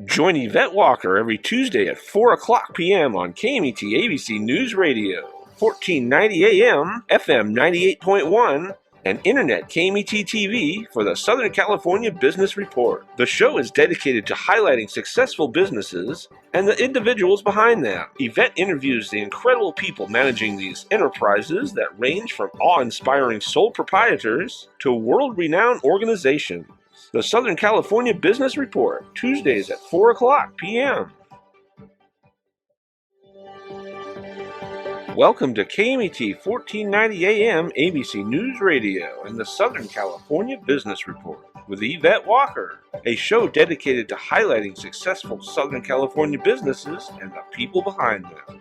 Join Yvette Walker every Tuesday at 4 o'clock p.m. on KMET ABC News Radio, 1490 AM, FM 98.1, and Internet KMET TV for the Southern California Business Report. The show is dedicated to highlighting successful businesses and the individuals behind them. Yvette interviews the incredible people managing these enterprises that range from awe-inspiring sole proprietors to world-renowned organizations. The Southern California Business Report, Tuesdays at 4 o'clock p.m. Welcome to KMET 1490 AM ABC News Radio and the Southern California Business Report with Yvette Walker, a show dedicated to highlighting successful Southern California businesses and the people behind them.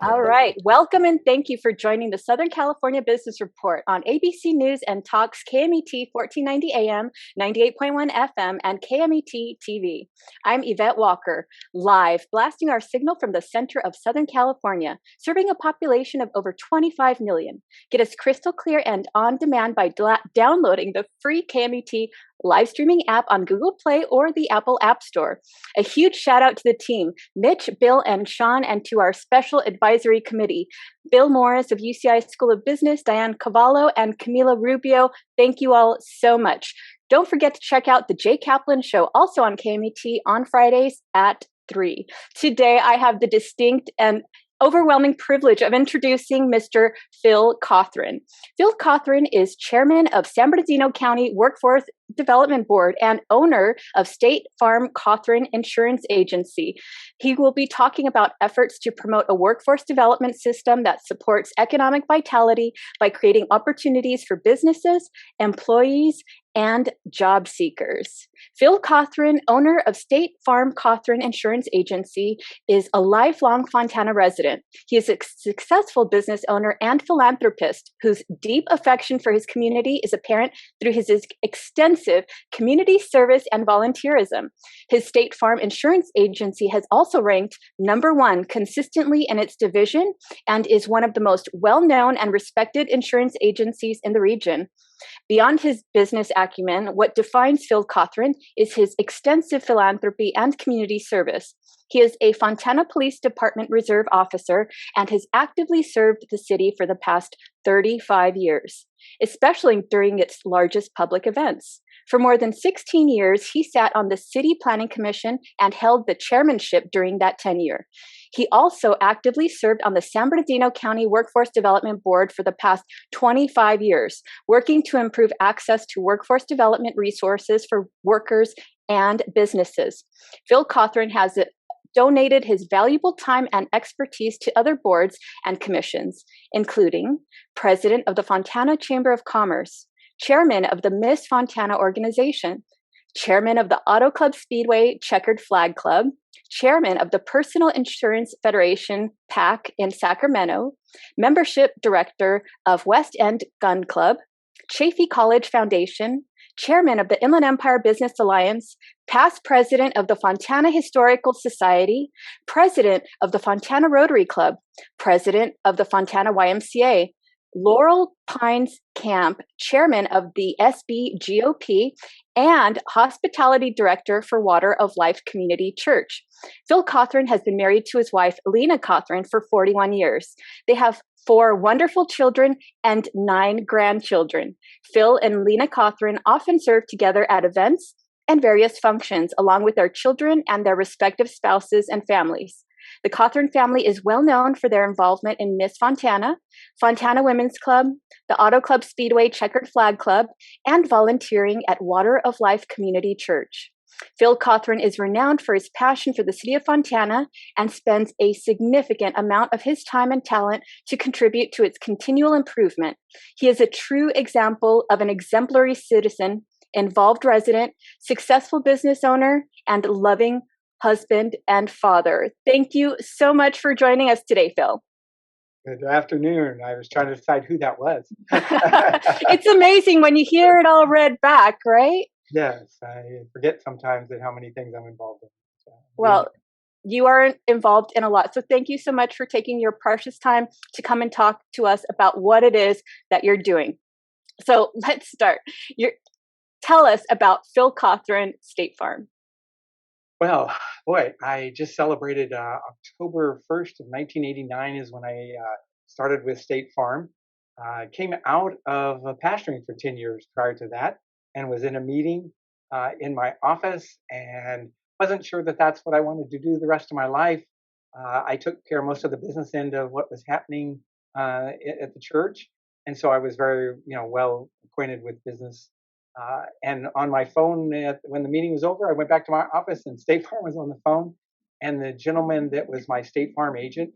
All right. Welcome and thank you for joining the Southern California Business Report on ABC News and Talks KMET 1490 AM, 98.1 FM, and KMET TV. I'm Yvette Walker, live blasting our signal from the center of Southern California, serving a population of over 25 million. Get us crystal clear and on demand by downloading the free KMET live streaming app on Google Play or the Apple App Store. A huge shout out to the team, Mitch, Bill, and Sean, and to our special advisory committee, Bill Morris of UCI School of Business, Diane Cavallo, and Camila Rubio. Thank you all so much. Don't forget to check out the Jay Kaplan Show, also on KMET on Fridays at 3. Today, I have the distinct and overwhelming privilege of introducing Mr. Phil Cothran. Phil Cothran is chairman of San Bernardino County Workforce Development Board and owner of Farm Cothran Insurance Agency. He will be talking about efforts to promote a workforce development system that supports economic vitality by creating opportunities for businesses, employees, and job seekers. Phil Cothran, owner of Farm Cothran Insurance Agency, is a lifelong Fontana resident. He is a successful business owner and philanthropist whose deep affection for his community is apparent through his extensive community service and volunteerism. His State Farm Insurance Agency has also ranked #1 consistently in its division and is one of the most well-known and respected insurance agencies in the region. Beyond his business acumen, what defines Phil Cothran is his extensive philanthropy and community service. He is a Fontana Police Department Reserve officer and has actively served the city for the past 35 years, especially during its largest public events. For more than 16 years, he sat on the City Planning Commission and held the chairmanship during that tenure. He also actively served on the San Bernardino County Workforce Development Board for the past 25 years, working to improve access to workforce development resources for workers and businesses. Phil Cothran has donated his valuable time and expertise to other boards and commissions, including President of the Fontana Chamber of Commerce, Chairman of the Miss Fontana organization, Chairman of the Auto Club Speedway Checkered Flag Club, Chairman of the Personal Insurance Federation PAC in Sacramento, Membership Director of West End Gun Club, Chaffee College Foundation, Chairman of the Inland Empire Business Alliance, past President of the Fontana Historical Society, President of the Fontana Rotary Club, President of the Fontana YMCA, Laurel Pines Camp, Chairman of the SBGOP, and Hospitality Director for Water of Life Community Church. Phil Cothran has been married to his wife, Lena Cothran, for 41 years. They have 4 wonderful children and 9 grandchildren. Phil and Lena Cothran often serve together at events and various functions, along with their children and their respective spouses and families. The Cothran family is well known for their involvement in Miss Fontana, Fontana Women's Club, the Auto Club Speedway Checkered Flag Club, and volunteering at Water of Life Community Church. Phil Cothran is renowned for his passion for the city of Fontana and spends a significant amount of his time and talent to contribute to its continual improvement. He is a true example of an exemplary citizen, involved resident, successful business owner, and loving husband and father. Thank you so much for joining us today, Phil. Good afternoon. I was trying to decide who that was. It's amazing when you hear it all read back, right? Yes, I forget sometimes that how many things I'm involved in. So, well, you are involved in a lot. So thank you so much for taking your precious time to come and talk to us about what it is that you're doing. So let's start. tell us about Phil Cothran State Farm. Well, boy, I just celebrated October 1st of 1989 is when I started with State Farm. Came out of pastoring for 10 years prior to that and was in a meeting in my office and wasn't sure that that's what I wanted to do the rest of my life. I took care of most of the business end of what was happening at the church. And so I was very, well acquainted with business and on my phone, when the meeting was over, I went back to my office and State Farm was on the phone. And the gentleman that was my State Farm agent,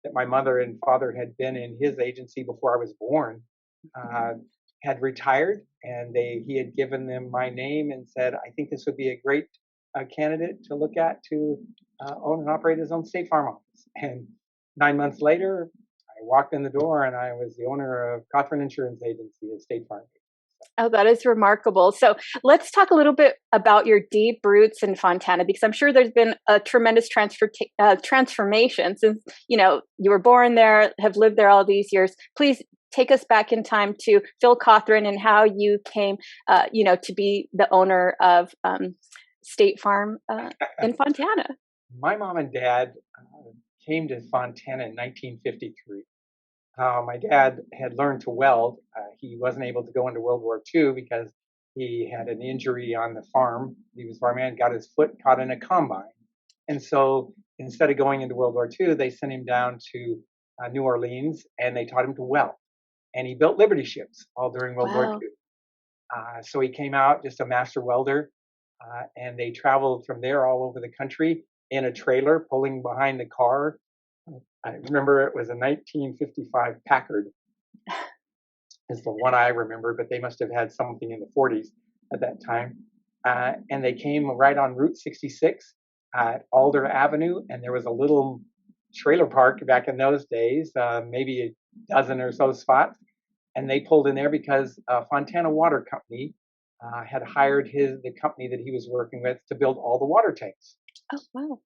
that my mother and father had been in his agency before I was born, uh, had retired. And he had given them my name and said, I think this would be a great candidate to look at to own and operate his own State Farm office. And 9 months later, I walked in the door and I was the owner of Cothran Insurance Agency at State Farm. Oh, that is remarkable. So let's talk a little bit about your deep roots in Fontana, because I'm sure there's been a tremendous transformation since, you were born there, have lived there all these years. Please take us back in time to Phil Cothran and how you came, to be the owner of State Farm in Fontana. My mom and dad came to Fontana in 1953. My dad had learned to weld. He wasn't able to go into World War II because he had an injury on the farm. He was farmhand, got his foot caught in a combine. And so instead of going into World War II, they sent him down to New Orleans and they taught him to weld. And he built Liberty ships all during World War II. So he came out just a master welder and they traveled from there all over the country in a trailer pulling behind the car. I remember it was a 1955 Packard is the one I remember, but they must have had something in the 40s at that time. And they came right on Route 66 at Alder Avenue, and there was a little trailer park back in those days, maybe a dozen or so spots. And they pulled in there because Fontana Water Company had hired the company that he was working with to build all the water tanks. Oh, wow.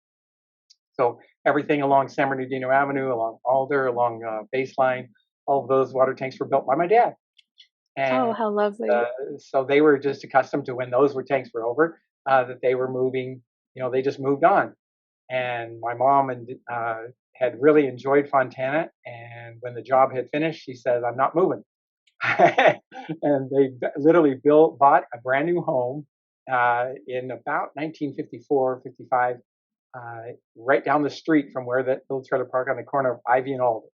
So everything along San Bernardino Avenue, along Alder, along Baseline, all of those water tanks were built by my dad. And how lovely. So they were just accustomed to when those tanks were over, that they were moving, they just moved on. And my mom had really enjoyed Fontana. And when the job had finished, she said, I'm not moving. And they literally bought a brand new home in about 1954, 55. Right down the street from where that little trailer park on the corner of Ivy and Alder.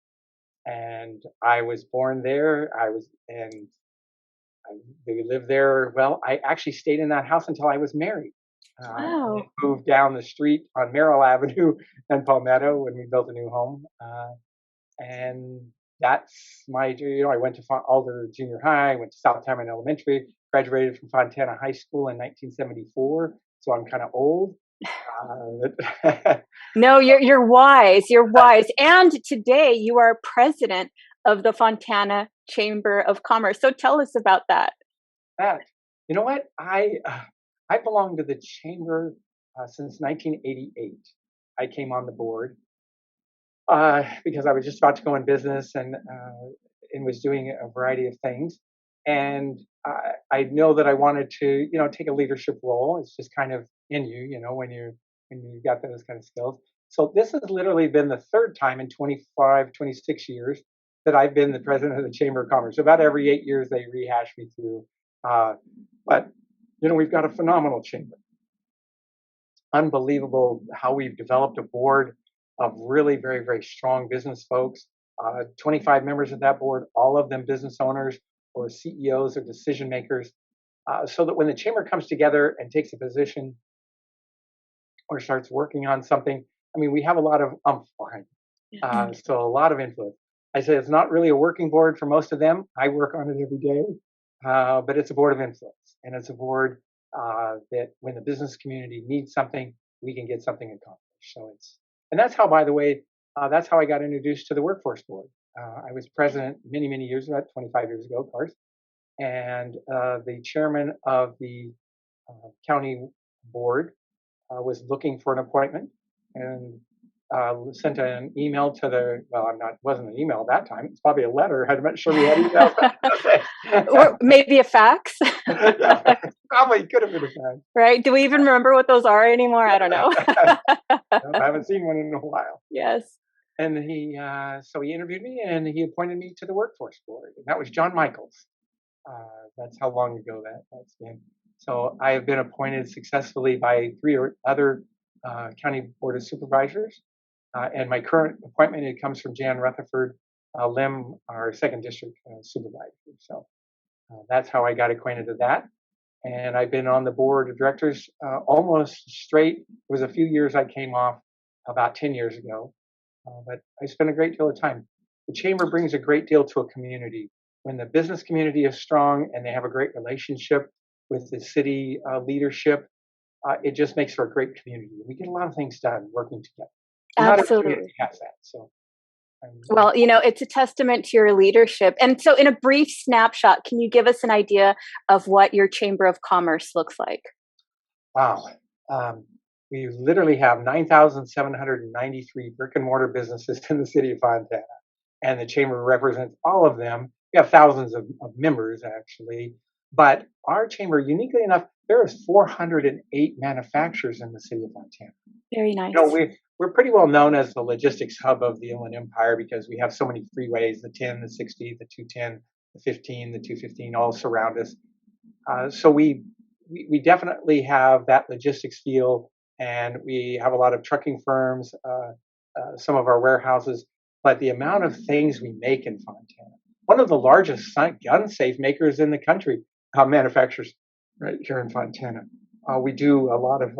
And I was born there. We lived there. Well, I actually stayed in that house until I was married. Wow. Moved down the street on Merrill Avenue and Palmetto when we built a new home. And that's I went to Alder Junior High, went to South Taman Elementary, graduated from Fontana High School in 1974. So I'm kind of old. No, you're wise. You're wise. And today you are president of the Fontana Chamber of Commerce. So tell us about that. You know what? I belong to the chamber since 1988. I came on the board because I was just about to go in business and was doing a variety of things. And I know that I wanted to, take a leadership role. It's just kind of in you, when you got those kind of skills. So this has literally been the third time in 25, 26 years that I've been the president of the Chamber of Commerce. About every 8 years, they rehash me through. But, we've got a phenomenal chamber. Unbelievable how we've developed a board of really very, very strong business folks. 25 members of that board, all of them business owners or CEOs or decision makers. So that when the chamber comes together and takes a position or starts working on something, we have a lot of behind it. So a lot of influence. I say it's not really a working board for most of them. I work on it every day, but it's a board of influence. And it's a board that when the business community needs something, we can get something accomplished. And that's how, by the way, that's how I got introduced to the workforce board. I was president many, many years ago, 25 years ago, of course. And the chairman of the county board was looking for an appointment. And sent an email to wasn't an email at that time. It's probably a letter. I had to make sure we had emails. Or maybe a fax. Yeah, probably could have been a fax. Right? Do we even remember what those are anymore? I don't know. I haven't seen one in a while. Yes. And so he interviewed me and he appointed me to the workforce board. And that was John Michaels. That's how long ago that's been. So I have been appointed successfully by 3 other county board of supervisors. And my current appointment, it comes from Jan Rutherford Lim, our second district supervisor. So that's how I got acquainted with that. And I've been on the board of directors almost straight. It was a few years I came off about 10 years ago. But I spent a great deal of time. The chamber brings a great deal to a community. When the business community is strong and they have a great relationship with the city leadership, it just makes for a great community. We get a lot of things done working together. Not every community has that. So, well, it's a testament to your leadership. And so in a brief snapshot, can you give us an idea of what your Chamber of Commerce looks like? Wow. We literally have 9,793 brick and mortar businesses in the city of Fontana, and the chamber represents all of them. We have thousands of members, actually, but our chamber, uniquely enough, there is 408 manufacturers in the city of Fontana. Very nice. We're pretty well known as the logistics hub of the Inland Empire because we have so many freeways, the 10, the 60, the 210, the 15, the 215, all surround us. So we definitely have that logistics feel. And we have a lot of trucking firms, some of our warehouses, but the amount of things we make in Fontana, one of the largest gun safe makers in the country, manufacturers right here in Fontana. We do a lot of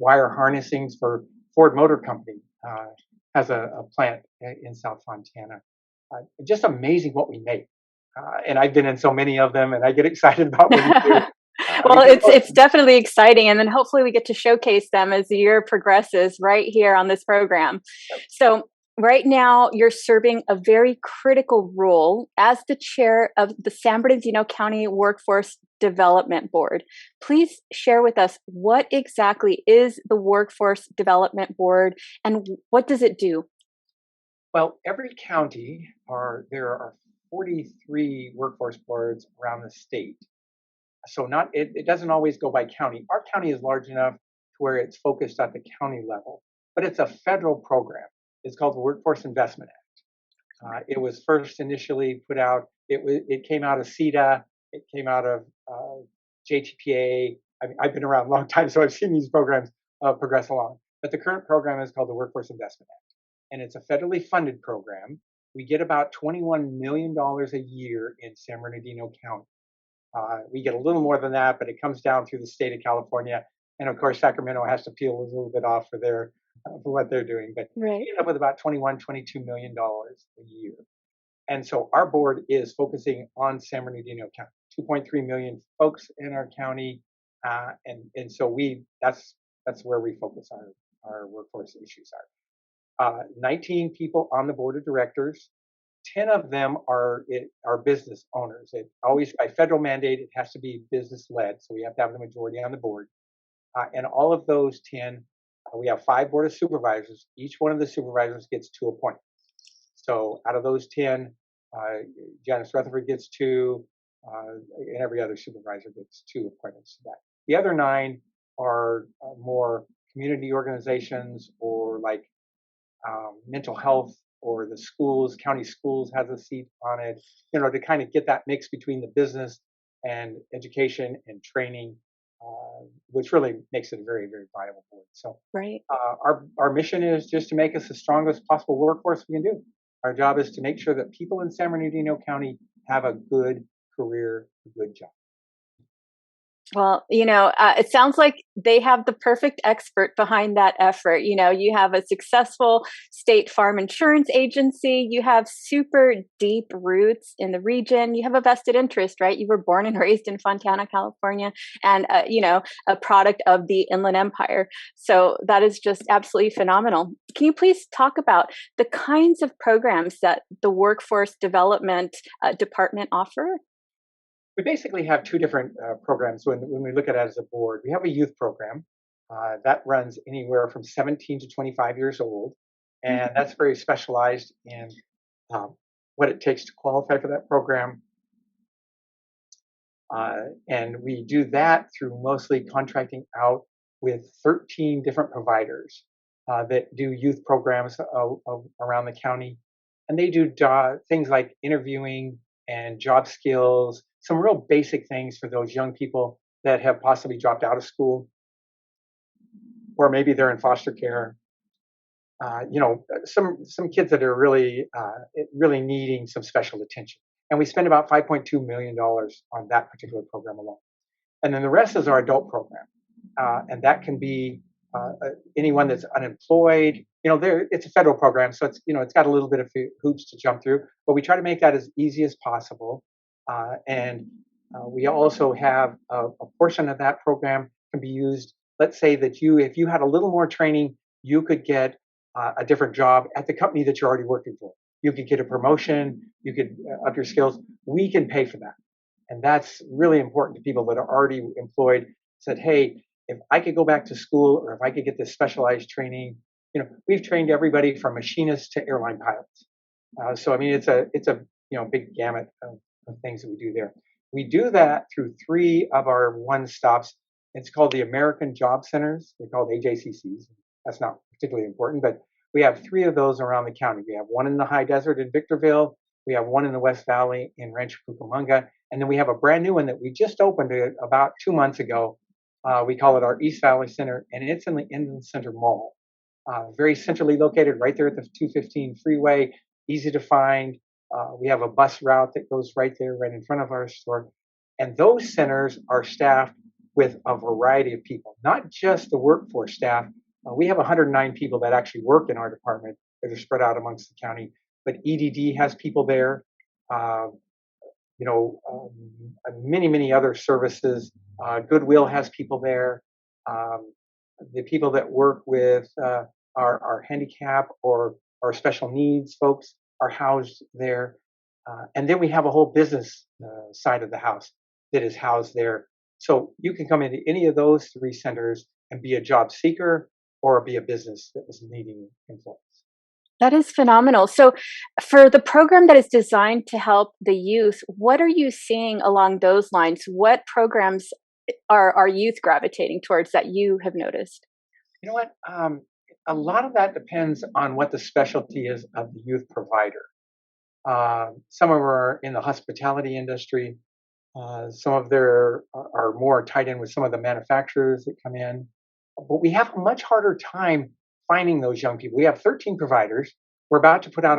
wire harnessings for Ford Motor Company, has a plant in South Fontana. Just amazing what we make. And I've been in so many of them and I get excited about what we do. Well, it's definitely exciting. And then hopefully we get to showcase them as the year progresses right here on this program. So right now you're serving a very critical role as the chair of the San Bernardino County Workforce Development Board. Please share with us what exactly is the Workforce Development Board and what does it do? Well, every county, there are 43 workforce boards around the state. So it doesn't always go by county. Our county is large enough to where it's focused at the county level, but it's a federal program. It's called the Workforce Investment Act. It was first initially put out. It came out of CETA. It came out of JTPA. I've been around a long time, so I've seen these programs progress along. But the current program is called the Workforce Investment Act, and it's a federally funded program. We get about $21 million a year in San Bernardino County. We get a little more than that, but it comes down through the state of California, and of course Sacramento has to peel a little bit off for what they're doing. But we end up with about $22 million a year. And so our board is focusing on San Bernardino County, 2.3 million folks in our county, and so that's where we focus our workforce issues are. 19 people on the board of directors. 10 of them are business owners. It always, by federal mandate, it has to be business led. So we have to have the majority on the board. And all of those 10, we have 5 board of supervisors. Each one of the supervisors gets 2 appointments. So out of those 10, Janice Rutherford gets 2, and every other supervisor gets 2 appointments to that. The other 9 are more community organizations or like mental health, or the schools, county schools has a seat on it, to kind of get that mix between the business and education and training, which really makes it a very, very viable board. So right. Our mission is just to make us the strongest possible workforce we can do. Our job is to make sure that people in San Bernardino County have a good career, a good job. Well, it sounds like they have the perfect expert behind that effort. You have a successful state farm insurance agency. You have super deep roots in the region. You have a vested interest, right? You were born and raised in Fontana, California, and, a product of the Inland Empire. So that is just absolutely phenomenal. Can you please talk about the kinds of programs that the Workforce Development Department offer? We basically have 2 different programs when we look at it as a board. We have a youth program, That runs anywhere from 17 to 25 years old, and that's very specialized in um, what it takes to qualify for that program. And we do that through mostly contracting out with 13 different providers that do youth programs around the county. And they do things like interviewing and job skills, some real basic things for those young people that have possibly dropped out of school, or maybe they're in foster care. Some kids that are really needing some special attention. And we spend about $5.2 million on that particular program alone. And then the rest is our adult program. And that can be anyone that's unemployed. It's a federal program, so it's got a little bit of hoops to jump through, but we try to make that as easy as possible. And we also have a portion of that program can be used. Let's say that if you had a little more training, you could get a different job at the company that you're already working for. You could get a promotion, you could up your skills. We can pay for that. And that's really important to people that are already employed. Said, hey, if I could go back to school, or if I could get this specialized training, we've trained everybody from machinists to airline pilots. So I mean, it's a big gamut of things that we do there. We do that through 3 of our one-stops. It's called the American Job Centers. They're called AJCCs. That's not particularly important, but we have 3 of those around the county. We have one in the high desert in Victorville. We have one in the West Valley in Rancho Cucamonga. And then we have a brand new one that we just opened about 2 months ago. We call it our East Valley Center, and it's in the Inland Center Mall. Very centrally located right there at the 215 freeway, easy to find. We have a bus route that goes right there, right in front of our store. And those centers are staffed with a variety of people, not just the workforce staff. We have 109 people that actually work in our department that are spread out amongst the county. But EDD has people there, many other services. Goodwill has people there. The people that work with our handicap or our special needs folks are housed there. And then we have a whole business side of the house that is housed there. So you can come into any of those 3 centers and be a job seeker or be a business that was needing employees. That is phenomenal. So for the program that is designed to help the youth, what are you seeing along those lines? What programs are youth gravitating towards that you have noticed? You know what? A lot of that depends on what the specialty is of the youth provider. Some of them are in the hospitality industry. Some of them are more tied in with some of the manufacturers that come in. But we have a much harder time finding those young people. We have 13 providers. We're about to put out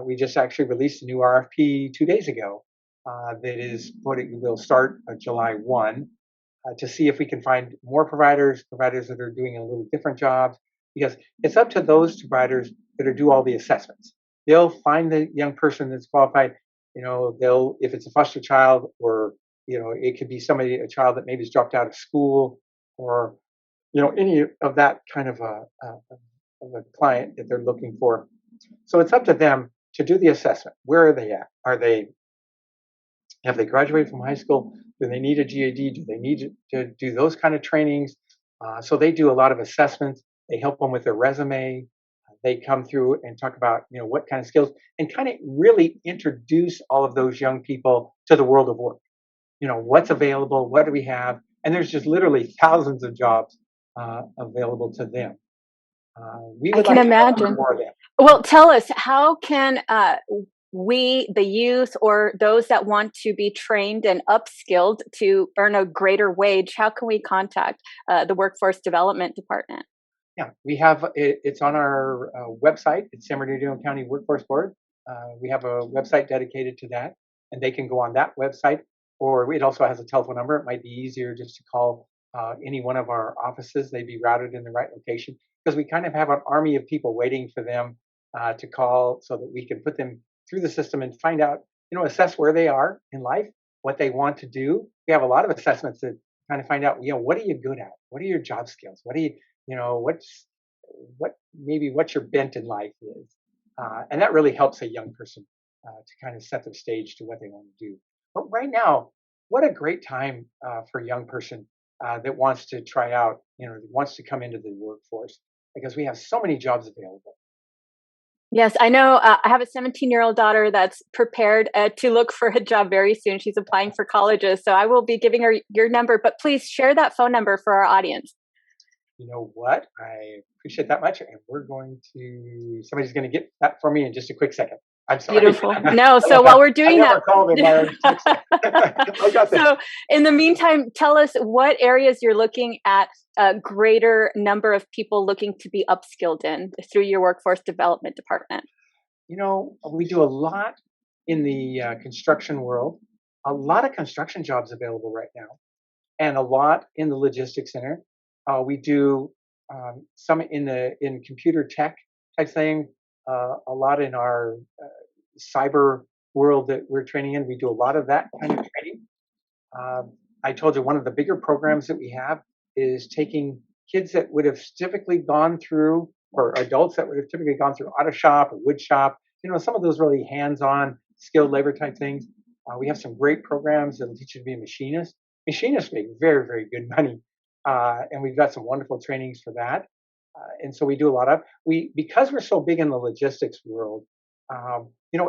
we just actually released a new RFP 2 days ago will start July 1 to see if we can find more providers that are doing a little different jobs, because it's up to those providers that do all the assessments. They'll find the young person that's qualified. If it's a foster child, or it could be a child that maybe has dropped out of school, or any of that kind of a client that they're looking for. So it's up to them to do the assessment. Where are they at? Have they graduated from high school? Do they need a GED? Do they need to do those kind of trainings? So they do a lot of assessments. They help them with their resume. They come through and talk about what kind of skills, and kind of really introduce all of those young people to the world of work. What's available? What do we have? And there's just literally thousands of jobs available to them. We would I can like imagine. to have more of them. Well, tell us, how can we, the youth, or those that want to be trained and upskilled to earn a greater wage, how can we contact the Workforce Development Department? Yeah, we have it's on our website. It's San Bernardino County Workforce Board. We have a website dedicated to that, and they can go on that website, or it also has a telephone number. It might be easier just to call any one of our offices. They'd be routed in the right location, because we kind of have an army of people waiting for them to call, so that we can put them through the system and find out, assess where they are in life, what they want to do. We have a lot of assessments that kind of find out, what are you good at? What are your job skills? What are you, what's your bent in life is. And that really helps a young person to kind of set the stage to what they want to do. But right now, what a great time for a young person that wants to try out, wants to come into the workforce, because we have so many jobs available. Yes, I know. I have a 17-year-old daughter that's prepared to look for a job very soon. She's applying for colleges, so I will be giving her your number, but please share that phone number for our audience. You know what? I appreciate that much, and somebody's going to get that for me in just a quick second. I'm sorry. Beautiful. No, so while we're doing I never called him. I got that. So in the meantime, tell us what areas you're looking at a greater number of people looking to be upskilled in through your workforce development department. We do a lot in the construction world, a lot of construction jobs available right now, and a lot in the logistics center. We do some in computer tech type thing, a lot in our cyber world that we're training in. We do a lot of that kind of training. I told you one of the bigger programs that we have is taking kids that would have typically gone through, or adults that would have typically gone through auto shop or wood shop, some of those really hands-on skilled labor type things. We have some great programs that'll teach you to be a machinist. Machinists make very, very good money. And we've got some wonderful trainings for that. And so we do a lot of, because we're so big in the logistics world,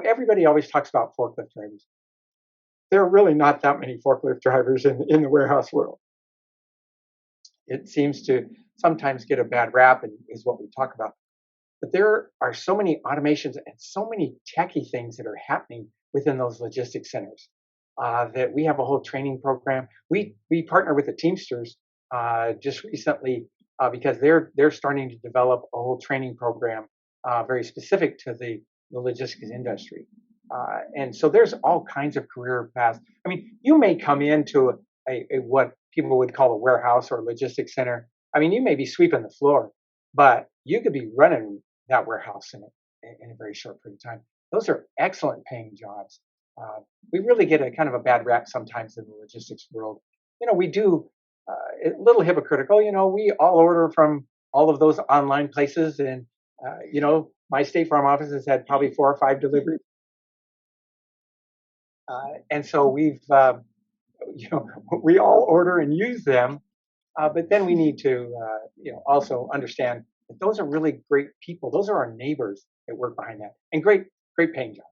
everybody always talks about forklift drivers. There are really not that many forklift drivers in the warehouse world. It seems to sometimes get a bad rap, and is what we talk about. But there are so many automations and so many techie things that are happening within those logistics centers that we have a whole training program. We partner with the Teamsters just recently because they're starting to develop a whole training program very specific to the logistics industry. And so there's all kinds of career paths. I mean, you may come into a what people would call a warehouse or logistics center. I mean, you may be sweeping the floor, but you could be running that warehouse in a very short period of time. Those are excellent paying jobs. We really get a kind of a bad rap sometimes in the logistics world. We do a little hypocritical. We all order from all of those online places, and my State Farm office has had probably 4 or 5 deliveries, and so we've we all order and use them, but then we need to also understand that those are really great people. Those are our neighbors that work behind that, and great paying jobs.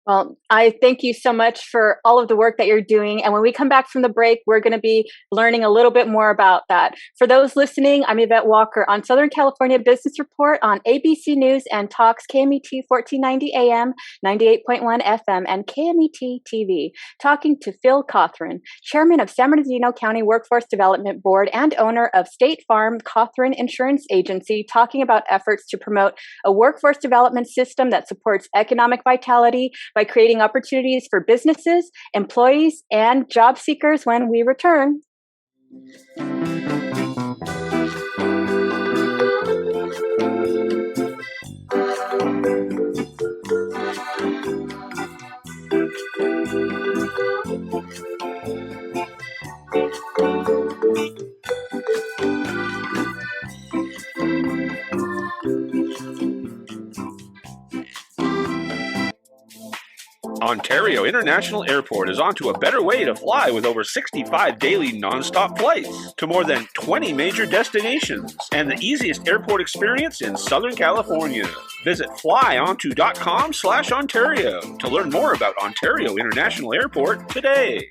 Well, I thank you so much for all of the work that you're doing. And when we come back from the break, we're going to be learning a little bit more about that. For those listening, I'm Yvette Walker on Southern California Business Report on ABC News and Talks KMET 1490 AM, 98.1 FM, and KMET TV, talking to Phil Cothran, Chairman of San Bernardino County Workforce Development Board and owner of State Farm Cothran Insurance Agency, talking about efforts to promote a workforce development system that supports economic vitality by creating opportunities for businesses, employees, and job seekers when we return. Ontario International Airport is onto a better way to fly with over 65 daily nonstop flights to more than 20 major destinations and the easiest airport experience in Southern California. Visit flyonto.com/Ontario to learn more about Ontario International Airport today.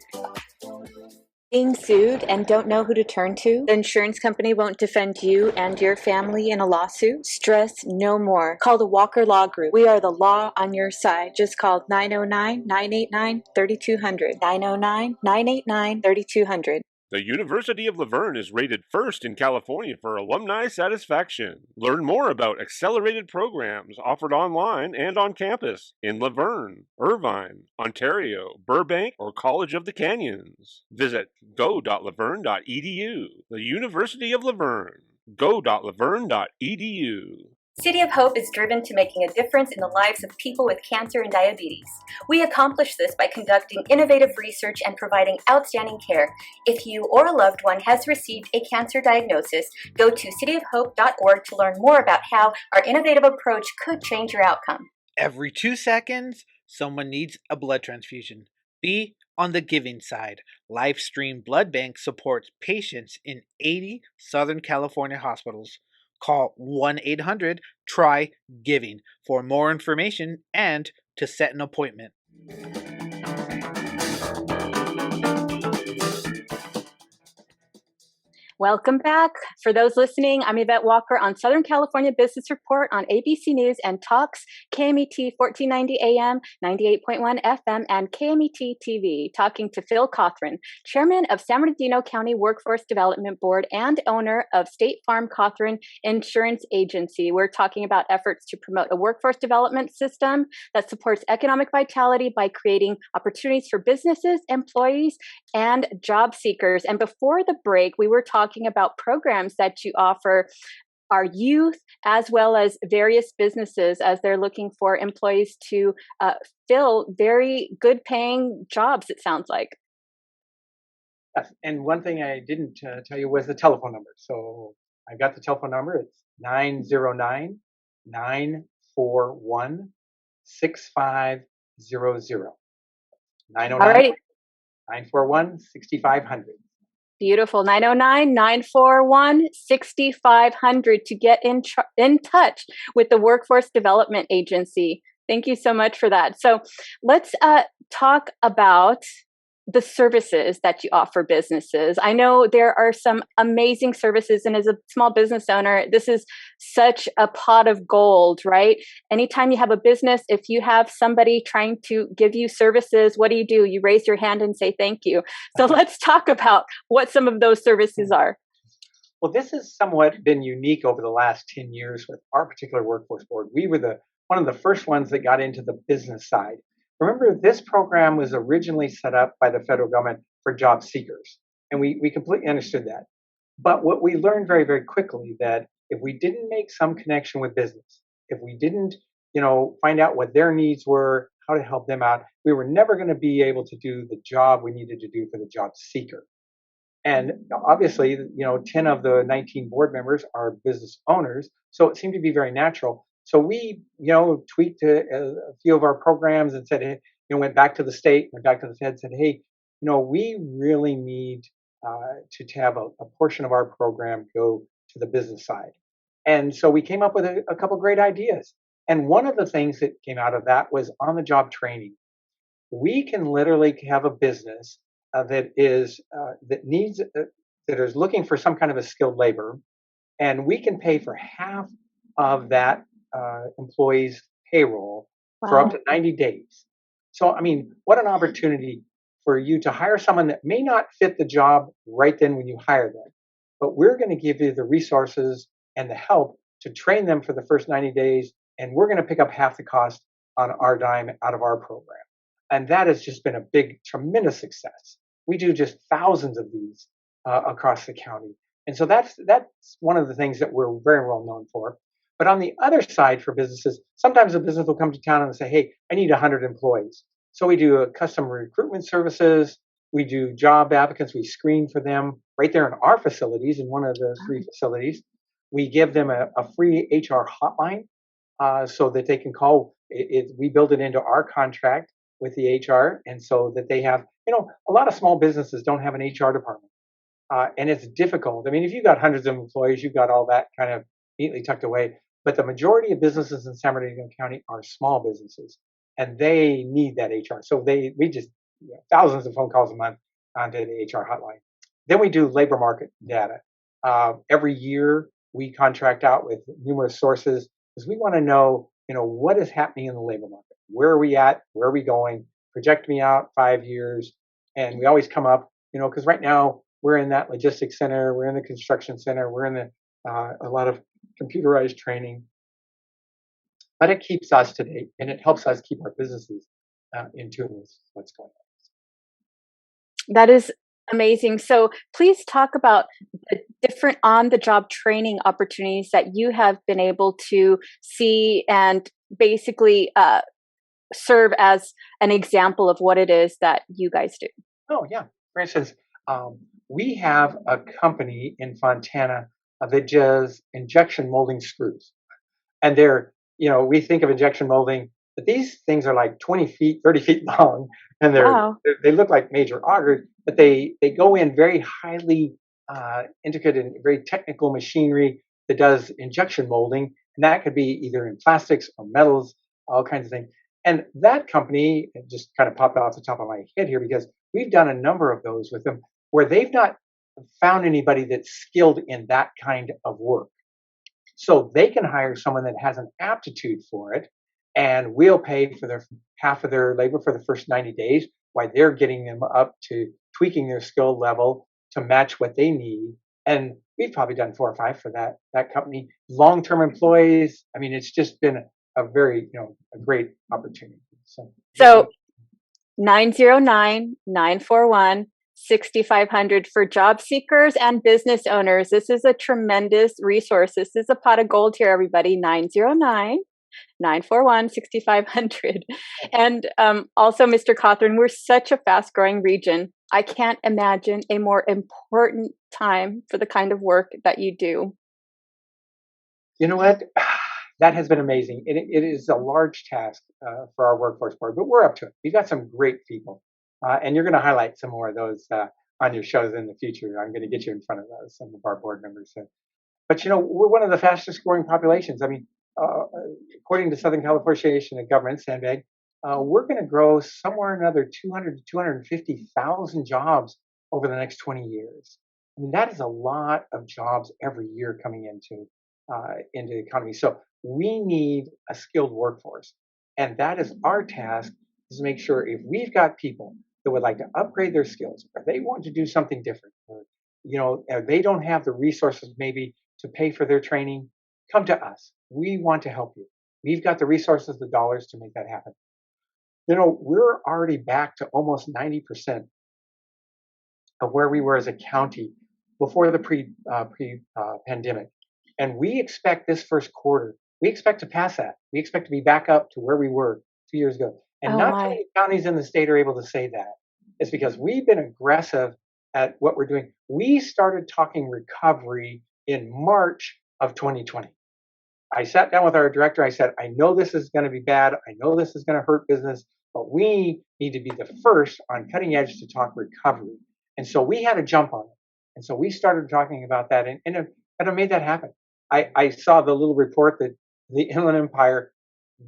Being sued and don't know who to turn to? The insurance company won't defend you and your family in a lawsuit? Stress no more. Call the Walker Law Group. We are the law on your side. Just call 909-989-3200. 909-989-3200. The University of La Verne is rated first in California for alumni satisfaction. Learn more about accelerated programs offered online and on campus in La Verne, Irvine, Ontario, Burbank, or College of the Canyons. Visit go.laverne.edu. The University of La Verne. go.laverne.edu. City of Hope is driven to making a difference in the lives of people with cancer and diabetes. We accomplish this by conducting innovative research and providing outstanding care. If you or a loved one has received a cancer diagnosis, go to cityofhope.org to learn more about how our innovative approach could change your outcome. Every 2 seconds, someone needs a blood transfusion. Be On the giving side, Livestream Blood Bank supports patients in 80 Southern California hospitals. Call 1-800-TRY-GIVING for more information and to set an appointment. Welcome back. For those listening, I'm Yvette Walker on Southern California Business Report on ABC News and Talks, KMET 1490 AM, 98.1 FM, and KMET TV, talking to Phil Cothran, Chairman of San Bernardino County Workforce Development Board and owner of State Farm Cothran Insurance Agency. We're talking about efforts to promote a workforce development system that supports economic vitality by creating opportunities for businesses, employees, and job seekers. And before the break, we were talking about programs that you offer our youth as well as various businesses as they're looking for employees to fill very good paying jobs, it sounds like. Yes. And one thing I didn't tell you was the telephone number. So I got the telephone number. It's 909-941-6500. 909-941-6500. Beautiful. 909-941-6500 to get in touch with the Workforce Development Agency. Thank you so much for that. So let's talk about the services that you offer businesses. I know there are some amazing services, and as a small business owner, this is such a pot of gold, right? Anytime you have a business, if you have somebody trying to give you services, what do? You raise your hand and say thank you. So let's talk about what some of those services are. Well, this has somewhat been unique over the last 10 years with our particular workforce board. We were one of the first ones that got into the business side. Remember, this program was originally set up by the federal government for job seekers, and we completely understood that. But what we learned very, very quickly that if we didn't make some connection with business, if we didn't, find out what their needs were, how to help them out, we were never going to be able to do the job we needed to do for the job seeker. And obviously, 10 of the 19 board members are business owners, so it seemed to be very natural. So we, tweaked a few of our programs and said, went back to the state, went back to the Fed, said, hey, we really need to have a portion of our program go to the business side. And so we came up with a couple great ideas. And one of the things that came out of that was on-the-job training. We can literally have a business that is looking for some kind of a skilled labor, and we can pay for half of that employee's payroll for up to 90 days. So, what an opportunity for you to hire someone that may not fit the job right then when you hire them, but we're going to give you the resources and the help to train them for the first 90 days, and we're going to pick up half the cost on our dime out of our program. And that has just been a big, tremendous success. We do just thousands of these across the county. And so that's one of the things that we're very well known for. But on the other side for businesses, sometimes a business will come to town and say, hey, I need 100 employees. So we do custom recruitment services. We do job applicants. We screen for them right there in our facilities, in one of the 3 facilities. We give them a free HR hotline so that they can call. We build it into our contract with the HR, and so that they have, a lot of small businesses don't have an HR department. And it's difficult. If you've got hundreds of employees, you've got all that kind of neatly tucked away. But the majority of businesses in San Bernardino County are small businesses, and they need that HR. So we just thousands of phone calls a month onto the HR hotline. Then we do labor market data. Every year we contract out with numerous sources because we want to know, what is happening in the labor market. Where are we at? Where are we going? Project me out 5 years. And we always come up, because right now we're in that logistics center, we're in the construction center, we're in a lot of computerized training. But it keeps us to date, and it helps us keep our businesses in tune with what's going on. That is amazing. So please talk about the different on-the-job training opportunities that you have been able to see and basically serve as an example of what it is that you guys do. Oh, yeah. For instance, we have a company in Fontana that does injection molding screws. And they're, we think of injection molding, But these things are like 20 feet, 30 feet long, and Wow. they look like major augers, but they go in very highly intricate and very technical machinery that does injection molding, and that could be either in plastics or metals, all kinds of things. And that company, it just kind of popped off the top of my head here because we've done a number of those with them where they've not found anybody that's skilled in that kind of work. So they can hire someone that has an aptitude for it, and we'll pay for their half of their labor for the first 90 days while they're getting them up to tweaking their skill level to match what they need. And we've probably done 4 or 5 for that company. Long-term employees. I mean, it's just been a very a great opportunity. So 909-941-6500 for job seekers and business owners. This is a tremendous resource. This is a pot of gold here, everybody. 909-941-6500. And also, Mr. Cothran, we're such a fast-growing region. I can't imagine a more important time for the kind of work that you do. You know what? That has been amazing. It is a large task for our workforce board, but we're up to it. We've got some great people, and you're going to highlight some more of those on your shows in the future. I'm going to get you in front of those, some of our board members. But we're one of the fastest growing populations. I mean, according to Southern California Association of Government, Sandbag, we're going to grow somewhere another 200 to 250,000 jobs over the next 20 years. I mean, that is a lot of jobs every year coming into the economy. So we need a skilled workforce, and that is our task: is to make sure if we've got people that would like to upgrade their skills, or they want to do something different, or they don't have the resources maybe to pay for their training, come to us. We want to help you. We've got the resources, the dollars to make that happen. We're already back to almost 90% of where we were as a county before the pandemic. And we expect this first quarter, we expect to pass that. We expect to be back up to where we were 2 years ago. And not too many counties in the state are able to say that. It's because we've been aggressive at what we're doing. We started talking recovery in March of 2020. I sat down with our director. I said, I know this is going to be bad. I know this is going to hurt business, but we need to be the first on cutting edge to talk recovery. And so we had to jump on it. And so we started talking about that, and it made that happen. I saw the little report that the Inland Empire,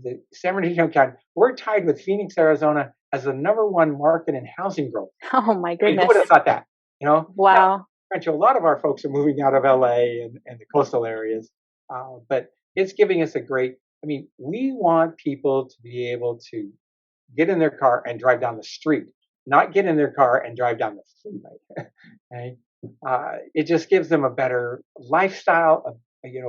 the San Bernardino County, we're tied with Phoenix, Arizona as the #1 market in housing growth. Oh my goodness. I mean, who would have thought that? Wow. Now, a lot of our folks are moving out of LA and the coastal areas, but it's giving us we want people to be able to get in their car and drive down the street, not get in their car and drive down the freeway. Okay? It just gives them a better lifestyle,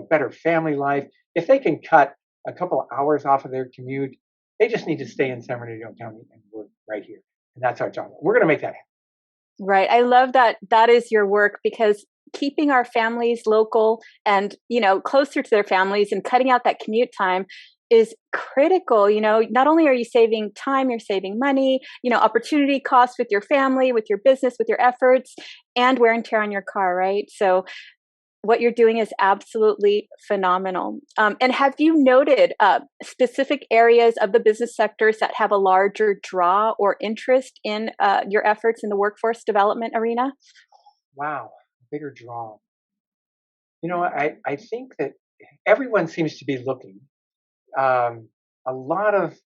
better family life. If they can cut a couple of hours off of their commute, they just need to stay in San Bernardino County and work right here. And that's our job. We're going to make that happen. Right. I love that that is your work, because keeping our families local and, closer to their families and cutting out that commute time is critical. Not only are you saving time, you're saving money, opportunity costs with your family, with your business, with your efforts, and wear and tear on your car, right? So what you're doing is absolutely phenomenal. And have you noted specific areas of the business sectors that have a larger draw or interest in your efforts in the workforce development arena? Wow, bigger draw. I think that everyone seems to be looking. A lot of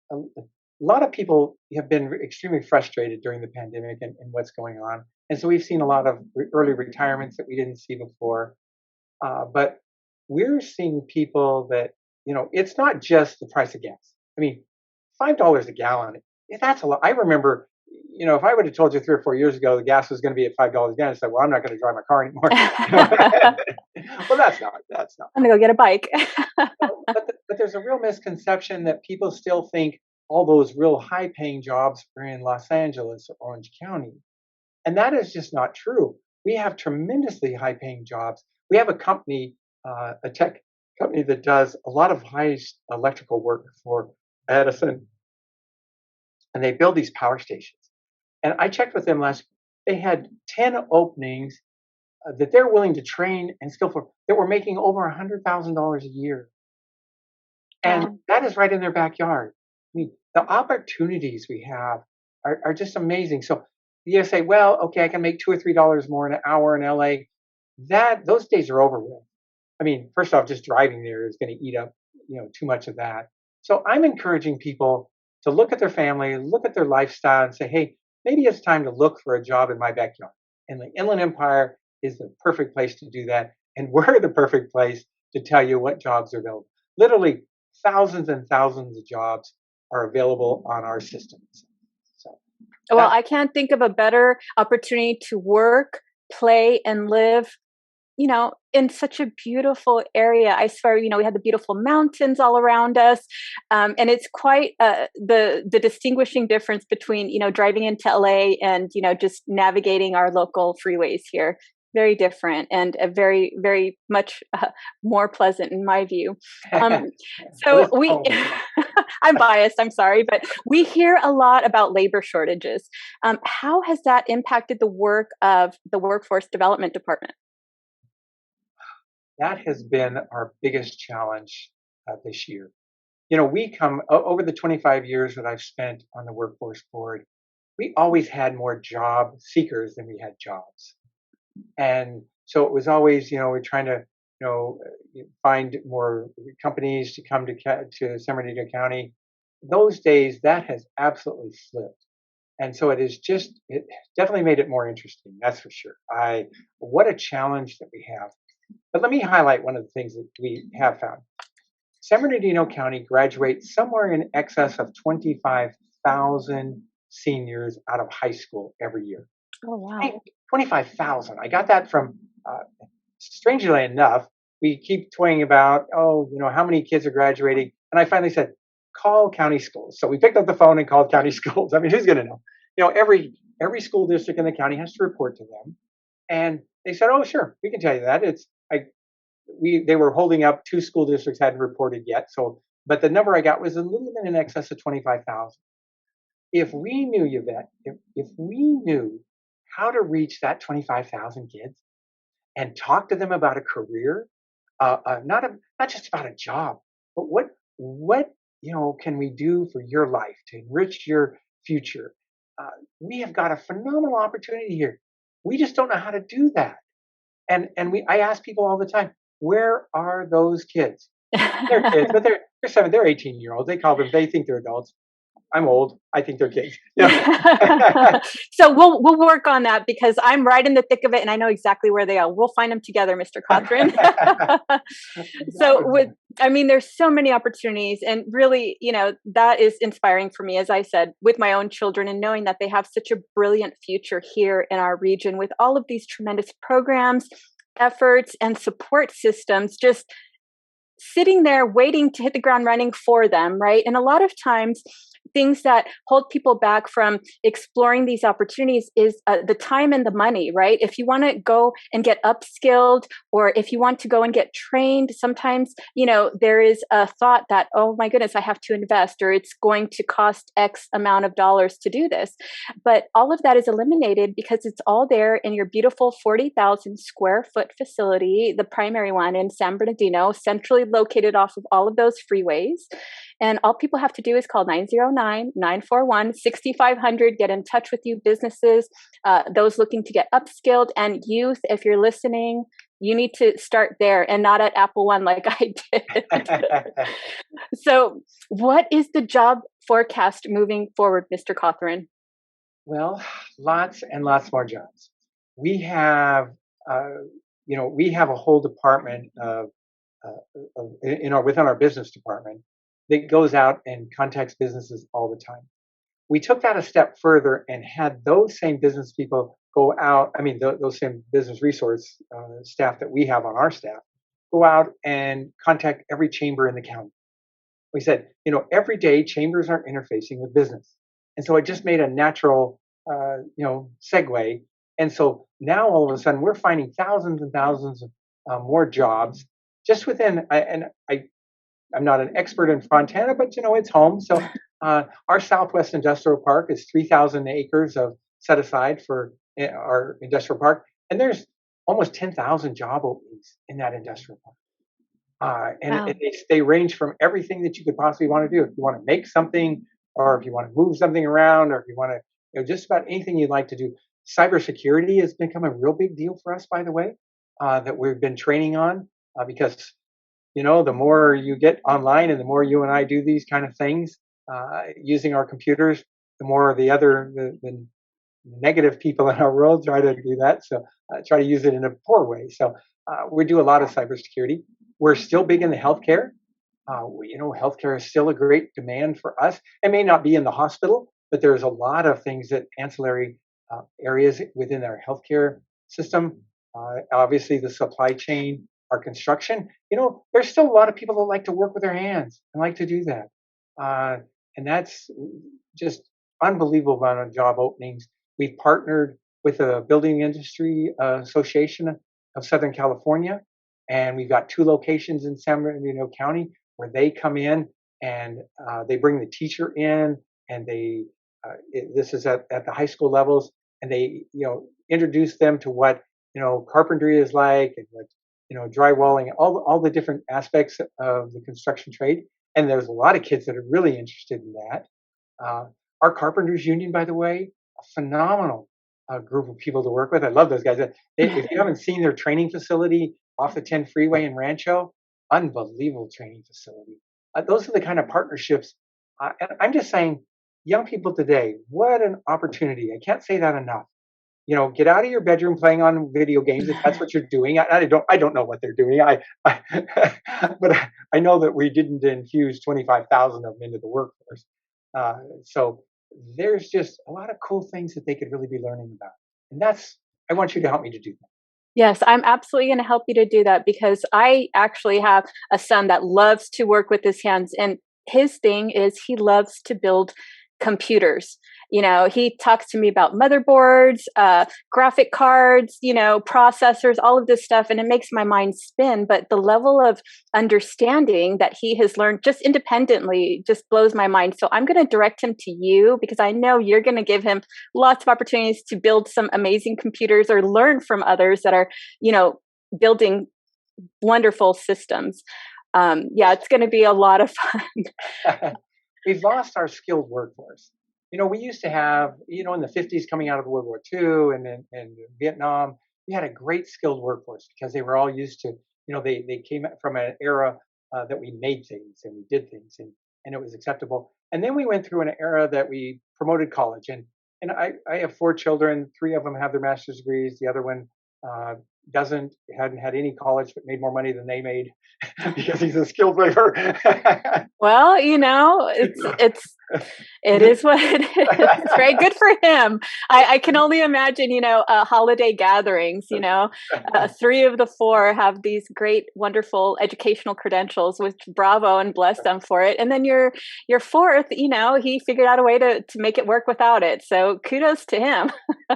people have been extremely frustrated during the pandemic and what's going on, and so we've seen a lot of early retirements that we didn't see before. But we're seeing people that, it's not just the price of gas. I mean, $5 a gallon, that's a lot. I remember, if I would have told you 3 or 4 years ago the gas was going to be at $5 a gallon, I said, well, I'm not going to drive my car anymore. Well, that's not. I'm going to go get a bike. But there's a real misconception that people still think all those real high-paying jobs are in Los Angeles or Orange County. And that is just not true. We have tremendously high-paying jobs. We have a company, a tech company that does a lot of high electrical work for Edison, and they build these power stations. And I checked with them last. They had 10 openings that they're willing to train and skill for, that were making over $100,000 a year, and that is right in their backyard. mean, the opportunities we have are just amazing. So you say, well, okay, I can make $2 or $3 more an hour in LA. Those days are over with. I mean, first off, just driving there is going to eat up, too much of that. So I'm encouraging people to look at their family, look at their lifestyle, and say, hey, maybe it's time to look for a job in my backyard. And the Inland Empire is the perfect place to do that. And we're the perfect place to tell you what jobs are available. Literally, thousands and thousands of jobs are available on our systems. So, well, I can't think of a better opportunity to work, play, and live, in such a beautiful area. I swear, we have the beautiful mountains all around us. And it's quite the distinguishing difference between, driving into LA and, just navigating our local freeways here. Very different and very, very much more pleasant in my view. So I'm biased, I'm sorry, but we hear a lot about labor shortages. How has that impacted the work of the Workforce Development Department? That has been our biggest challenge this year. We come over the 25 years that I've spent on the workforce board, we always had more job seekers than we had jobs. And so it was always, we're trying to, find more companies to come to San Bernardino County. Those days, that has absolutely flipped. And so it definitely made it more interesting. That's for sure. What a challenge that we have. But let me highlight one of the things that we have found. San Bernardino County graduates somewhere in excess of 25,000 seniors out of high school every year. Oh, wow. 25,000. I got that from, strangely enough, we keep toying about, how many kids are graduating? And I finally said, call county schools. So we picked up the phone and called county schools. I mean, who's going to know? Every school district in the county has to report to them. And they said, oh, sure, we can tell you that. They were holding up, 2 school districts hadn't reported yet. But the number I got was a little bit in excess of 25,000. If we knew, Yvette, if we knew how to reach that 25,000 kids and talk to them about a career, not just about a job, but what can we do for your life to enrich your future? We have got a phenomenal opportunity here. We just don't know how to do that. And I ask people all the time, where are those kids? They're kids, but they're 7, they're 18-year-olds. They think they're adults. I'm old. I think they're kids. So we'll work on that because I'm right in the thick of it and I know exactly where they are. We'll find them together, Mr. Cothran. There's so many opportunities and really, that is inspiring for me, as I said, with my own children and knowing that they have such a brilliant future here in our region with all of these tremendous programs, efforts, and support systems just sitting there waiting to hit the ground running for them, right? And a lot of times things that hold people back from exploring these opportunities is the time and the money, right? If you want to go and get upskilled or if you want to go and get trained, sometimes, there is a thought that, oh my goodness, I have to invest or it's going to cost X amount of dollars to do this. But all of that is eliminated because it's all there in your beautiful 40,000 square foot facility, the primary one in San Bernardino, centrally located off of all of those freeways. And all people have to do is call 909-941-6500, get in touch with you, businesses, those looking to get upskilled, and youth, if you're listening, you need to start there and not at Apple One like I did. So what is the job forecast moving forward, Mr. Cothran? Well, lots and lots more jobs. We have, we have a whole department within our business department that goes out and contacts businesses all the time. We took that a step further and had those same business people go out. Those same business resource staff that we have on our staff go out and contact every chamber in the county. We said, every day chambers are interfacing with business. And so it just made a natural, segue. And so now all of a sudden we're finding thousands and thousands of more jobs just within, I'm not an expert in Fontana, but it's home. So our Southwest Industrial Park is 3,000 acres of set aside for our industrial park, and there's almost 10,000 job openings in that industrial park. And Wow. they range from everything that you could possibly want to do. If you want to make something, or if you want to move something around, or if you want to, just about anything you'd like to do. Cybersecurity has become a real big deal for us, by the way, that we've been training on because the more you get online and the more you and I do these kind of things using our computers, the more the negative people in our world try to do that. So try to use it in a poor way. So we do a lot of cybersecurity. We're still big in the healthcare. Healthcare is still a great demand for us. It may not be in the hospital, but there's a lot of things that ancillary areas within our healthcare system. Obviously, the supply chain, our construction. There's still a lot of people that like to work with their hands and like to do that, uh, and that's just unbelievable amount of job openings. We've partnered with the Building Industry Association of Southern California, and we've got 2 locations in San Bernardino County where they come in and they bring the teacher in, and this is at the high school levels, and they introduce them to what carpentry is like, and what drywalling, all the different aspects of the construction trade. And there's a lot of kids that are really interested in that. Uh, our carpenters union, by the way, a phenomenal group of people to work with. I love those guys. If you haven't seen their training facility off the 10 freeway in Rancho, unbelievable training facility. Those are the kind of partnerships. And I'm just saying, young people today, what an opportunity. I can't say that enough. Get out of your bedroom playing on video games if that's what you're doing. I don't know what they're doing. I but I know that we didn't infuse 25,000 of them into the workforce. So there's just a lot of cool things that they could really be learning about, and I want you to help me to do that. Yes, I'm absolutely going to help you to do that because I actually have a son that loves to work with his hands. And his thing is he loves to build computers. He talks to me about motherboards, graphic cards, processors, all of this stuff. And it makes my mind spin. But the level of understanding that he has learned just independently just blows my mind. So I'm going to direct him to you because I know you're going to give him lots of opportunities to build some amazing computers or learn from others that are, building wonderful systems. Yeah, it's going to be a lot of fun. We've lost our skilled workforce. We used to have, in the 50s, coming out of World War II and Vietnam, we had a great skilled workforce because they were all used to, they came from an era that we made things and we did things, and it was acceptable. And then we went through an era that we promoted college. And I have 4 children. 3 of them have their master's degrees. The other one hadn't had any college, but made more money than they made because he's a skilled labor. Well, it is what it is. It's very good for him. I can only imagine, holiday gatherings, 3 of the 4 have these great, wonderful educational credentials, which bravo and bless them for it. And then your 4th, he figured out a way to make it work without it. So kudos to him.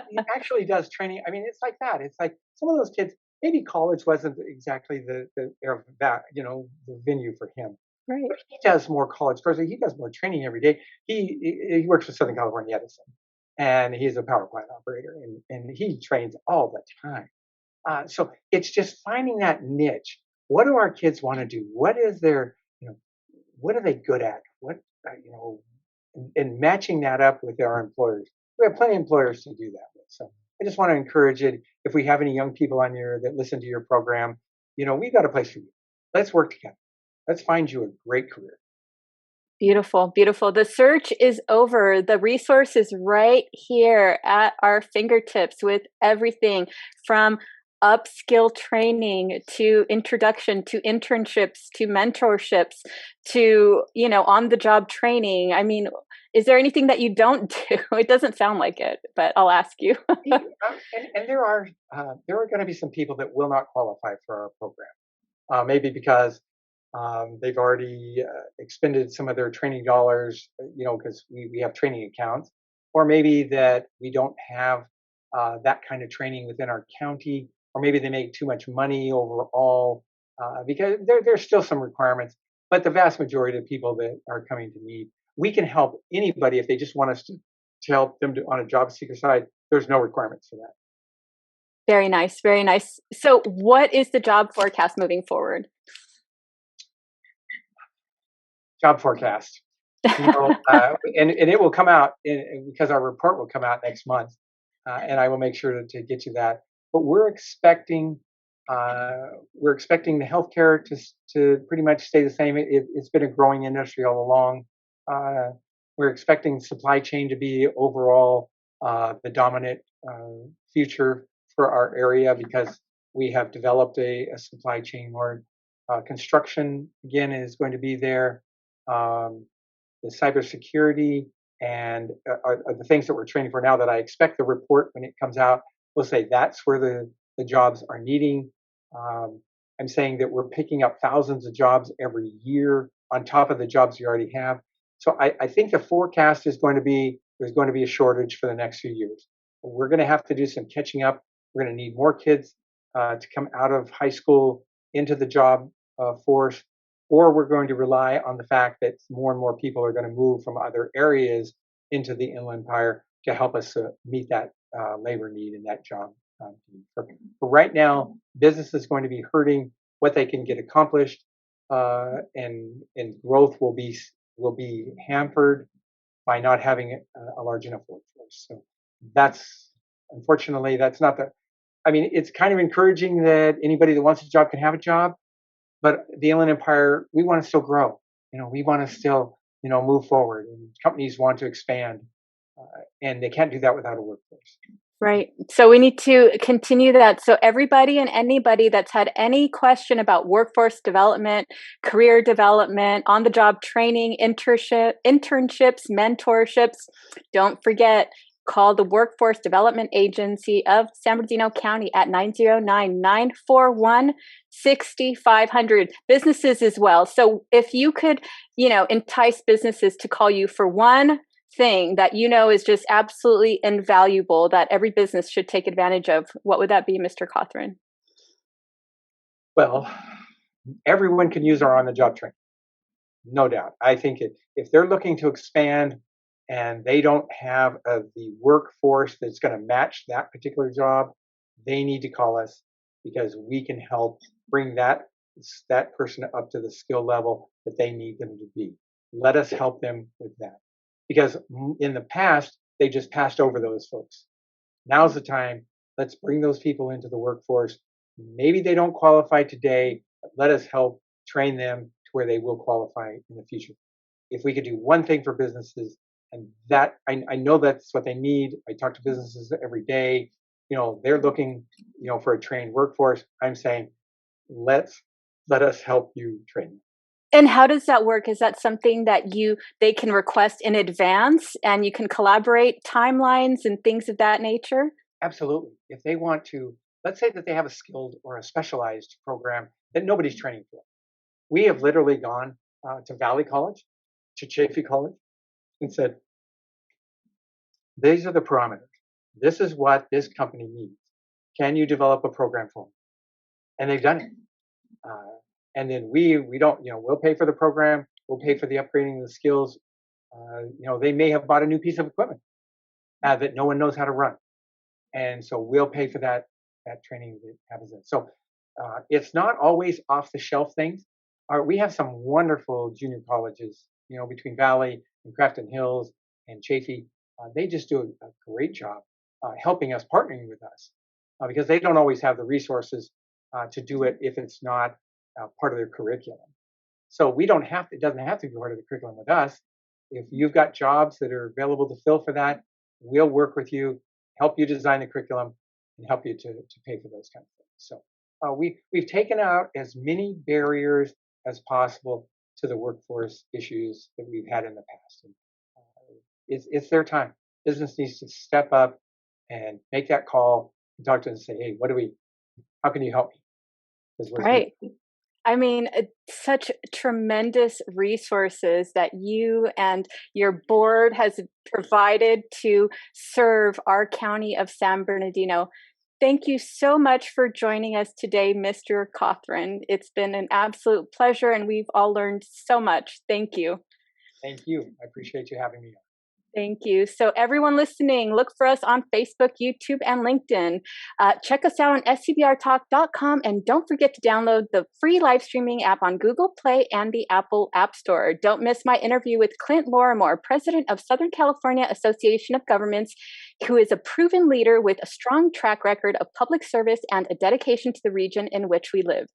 He actually does training. I mean, it's like that. It's like some of those kids, maybe college wasn't exactly the the venue for him. Right. But he does more college courses. He does more training every day. He works for Southern California Edison, and he's a power plant operator, and he trains all the time. So it's just finding that niche. What do our kids want to do? What is what are they good at? And matching that up with our employers. We have plenty of employers to do that with. So I just want to encourage it. If we have any young people on here that listen to your program, we've got a place for you. Let's work together. Let's find you a great career. Beautiful, beautiful. The search is over. The resource is right here at our fingertips with everything from upskill training to introduction to internships to mentorships to, on the job training. I mean, is there anything that you don't do? It doesn't sound like it, but I'll ask you. And there are going to be some people that will not qualify for our program, maybe because they've already expended some of their training dollars, because we have training accounts, or maybe that we don't have that kind of training within our county, or maybe they make too much money overall, because there's still some requirements. But the vast majority of people that are coming to me, we can help anybody if they just want us to help them on a job seeker side. There's no requirements for that. Very nice, very nice. So what is the job forecast moving forward? job forecast. And it will come out because our report will come out next month, and I will make sure to get you that. But we're expecting the healthcare to pretty much stay the same. It's been a growing industry all along. We're expecting supply chain to be overall the dominant future for our area because we have developed a supply chain where construction again is going to be there. The cybersecurity and are the things that we're training for now that I expect the report when it comes out will say that's where the jobs are needing. I'm saying that we're picking up thousands of jobs every year on top of the jobs you already have. So I think the forecast is going to be there's going to be a shortage for the next few years. We're going to have to do some catching up. We're going to need more kids to come out of high school into the job force, or we're going to rely on the fact that more and more people are going to move from other areas into the Inland Empire to help us meet that labor need and that job need. For right now, business is going to be hurting what they can get accomplished, and growth will be hampered by not having a large enough workforce. So unfortunately, that's not the. I mean, it's kind of encouraging that anybody that wants a job can have a job, but the Inland Empire, we want to still grow. We want to still, move forward, and companies want to expand, and they can't do that without a workforce. Right. So we need to continue that. So everybody and anybody that's had any question about workforce development, career development, on-the-job training, internships, mentorships, don't forget, call the Workforce Development Agency of San Bernardino County at 909-941-6500. Businesses as well. So if you could, entice businesses to call you for one thing that is just absolutely invaluable that every business should take advantage of, what would that be, Mr. Cothran? Well, everyone can use our on-the-job training, no doubt. I think if they're looking to expand and they don't have the workforce that's going to match that particular job, they need to call us because we can help bring that person up to the skill level that they need them to be. Let us help them with that. Because in the past, they just passed over those folks. Now's the time. Let's bring those people into the workforce. Maybe they don't qualify today, but let us help train them to where they will qualify in the future. If we could do one thing for businesses, and that I know that's what they need. I talk to businesses every day. They're looking, for a trained workforce. I'm saying, let us help you train them. And how does that work? Is that something that they can request in advance and you can collaborate timelines and things of that nature? Absolutely. If they want to, let's say that they have a skilled or a specialized program that nobody's training for. We have literally gone to Valley College, to Chaffee College, and said, these are the parameters. This is what this company needs. Can you develop a program for them? And they've done it. And then we don't, we'll pay for the program. We'll pay for the upgrading of the skills. They may have bought a new piece of equipment that no one knows how to run. And so we'll pay for that training that happens. So it's not always off the shelf things. We have some wonderful junior colleges, between Valley and Crafton Hills and Chaffee. They just do a great job helping us, partnering with us, because they don't always have the resources to do it if it's not part of their curriculum. So it doesn't have to be part of the curriculum with us. If you've got jobs that are available to fill for that, we'll work with you, help you design the curriculum, and help you to pay for those kinds of things. So we've taken out as many barriers as possible to the workforce issues that we've had in the past. And, it's their time. Business needs to step up and make that call and talk to them and say, hey, how can you help me? Right. I mean, such tremendous resources that you and your board has provided to serve our county of San Bernardino. Thank you so much for joining us today, Mr. Cothran. It's been an absolute pleasure, and we've all learned so much. Thank you. Thank you. I appreciate you having me on. Thank you. So everyone listening, look for us on Facebook, YouTube, and LinkedIn. Check us out on scbrtalk.com, and don't forget to download the free live streaming app on Google Play and the Apple App Store. Don't miss my interview with Clint Lorimore, President of Southern California Association of Governments, who is a proven leader with a strong track record of public service and a dedication to the region in which we live.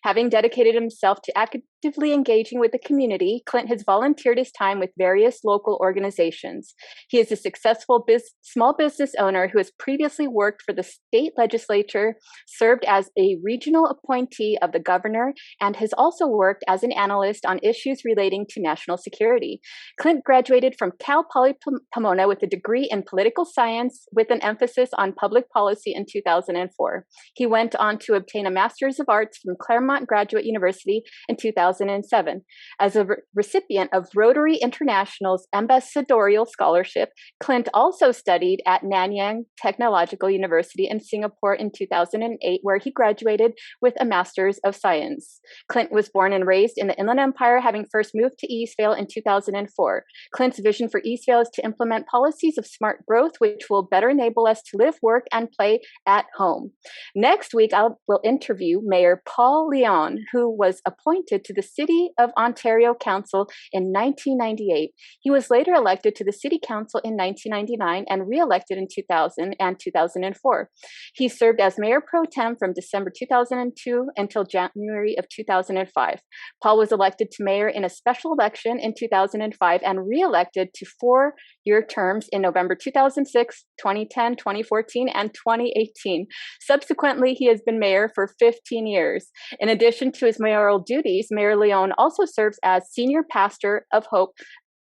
Having dedicated himself to actively engaging with the community, Clint has volunteered his time with various local organizations. He is a successful small business owner who has previously worked for the state legislature, served as a regional appointee of the governor, and has also worked as an analyst on issues relating to national security. Clint graduated from Cal Poly Pomona with a degree in political science with an emphasis on public policy in 2004. He went on to obtain a Master's of Arts from Claremont Graduate University in 2007. As a recipient of Rotary International's ambassadorial scholarship, Clint also studied at Nanyang Technological University in Singapore in 2008, where he graduated with a Master's of Science. Clint was born and raised in the Inland Empire, having first moved to Eastvale in 2004. Clint's vision for Eastvale is to implement policies of smart growth, which will better enable us to live, work, and play at home. Next week, I will interview Mayor Paul Leon, who was appointed to the City of Ontario Council in 1998. He was later elected to the City Council in 1999 and re-elected in 2000 and 2004. He served as Mayor Pro Tem from December 2002 until January of 2005. Paul was elected to mayor in a special election in 2005 and re-elected to 4-year terms in November 2006, 2010, 2014, and 2018. Subsequently, he has been mayor for 15 years. In addition to his mayoral duties, Mayor Leon also serves as senior pastor of Hope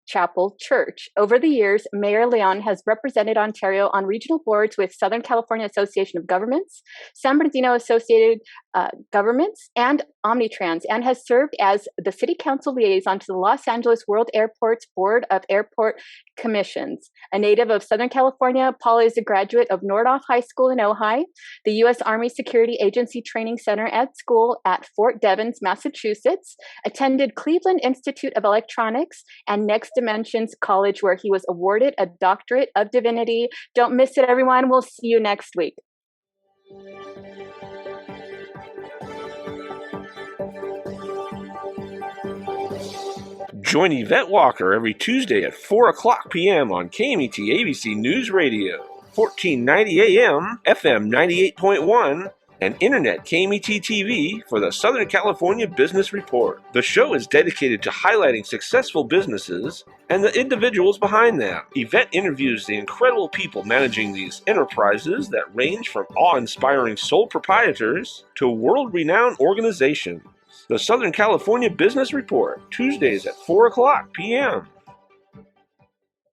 Chapel Church. Over the years, Mayor Leon has represented Ontario on regional boards with Southern California Association of Governments, San Bernardino Associated Governments, and Omnitrans, and has served as the City Council liaison to the Los Angeles World Airports Board of Airport Commissions. A native of Southern California, Paul is a graduate of Nordhoff High School in Ojai, the U.S. Army Security Agency Training Center at School at Fort Devens, Massachusetts, attended Cleveland Institute of Electronics and Next Dimensions College, where he was awarded a Doctorate of Divinity. Don't miss it, everyone. We'll see you next week. Join Yvette Walker every Tuesday at 4 o'clock p.m. on KMET ABC News Radio, 1490 AM, FM 98.1, and Internet KMET TV for the Southern California Business Report. The show is dedicated to highlighting successful businesses and the individuals behind them. Yvette interviews the incredible people managing these enterprises that range from awe-inspiring sole proprietors to world-renowned organizations. The Southern California Business Report, Tuesdays at 4 o'clock p.m.